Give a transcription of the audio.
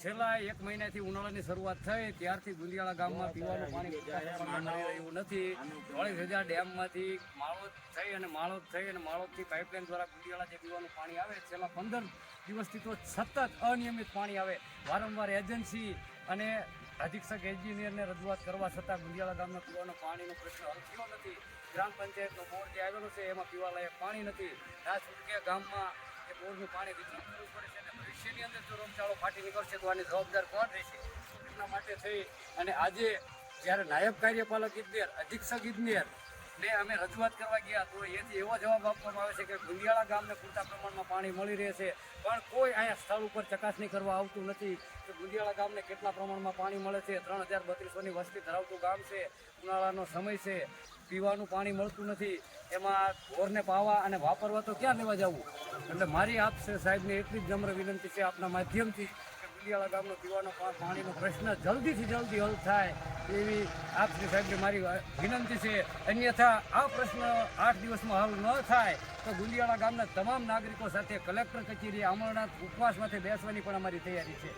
છેલ્લા 1 મહિનાથી ઉનાળાની શરૂઆત થઈ ત્યારથી ગુંદિયાળા ગામમાં પીવાનું પાણી મળી રહ્યું નથી। 40,000 ડેમમાંથી માળોદ થઈ અને માળોદથી પાઇપલાઇન દ્વારા ગુંદિયાળા જે પીવાનું પાણી આવે છેલ્લા 15 દિવસથી તો સતત અનિયમિત પાણી આવે। વારંવાર એજન્સી અને અધિક્ષક એન્જિનિયરને રજૂઆત કરવા છતાં ગુંદિયાળા ગામના પીવાના પાણીનો પ્રશ્ન હલ થયો નથી। ગ્રામ પંચાયતનો બોર જે આવેલો છે એમાં પીવાલાયક પાણી નથી। આ છૂટકે ગામમાં એ બોરનું પાણી વિતરણ કરવું પડે છે અને ભવિષ્યની અંદર જો રોગચાળો ફાટી નીકળશે તો આની જવાબદાર કોણ રહેશે? એટલા માટે થઈ અને આજે જ્યારે નાયબ કાર્યપાલક ઇજનેર અધિક્ષક ઇજનેર ને અમે રજૂઆત કરવા ગયા તો એથી એવો જવાબ આપવામાં આવે છે કે ગુંદિયાળા ગામને પૂરતા પ્રમાણમાં પાણી મળી રહે છે, પણ કોઈ અહીંયા સ્થળ ઉપર ચકાસણી કરવા આવતું નથી કે ગુંદિયાળા ગામને કેટલા પ્રમાણમાં પાણી મળે છે। 3,3200ની વસ્તી ધરાવતું ગામ છે, ઉનાળાનો સમય છે, પીવાનું પાણી મળતું નથી, એમાં ઢોરને પાવા અને વાપરવા તો ક્યાં લેવા જવું? એટલે મારી આપ સાહેબને એટલી જ નમ્ર વિનંતી છે આપના માધ્યમથી કે ગુંદિયાળા ગામનો પીવાનો પાણીનો પ્રશ્ન જલ્દીથી જલ્દી હલ થાય એવી આપ સાહેબને મારી વિનંતી છે। અન્યથા આ પ્રશ્ન 8 દિવસમાં હલ ન થાય તો ગુંદિયાળા ગામના તમામ નાગરિકો સાથે કલેક્ટર કચેરી અમરનાથ ઉપવાસમાંથી બેસવાની પણ અમારી તૈયારી છે।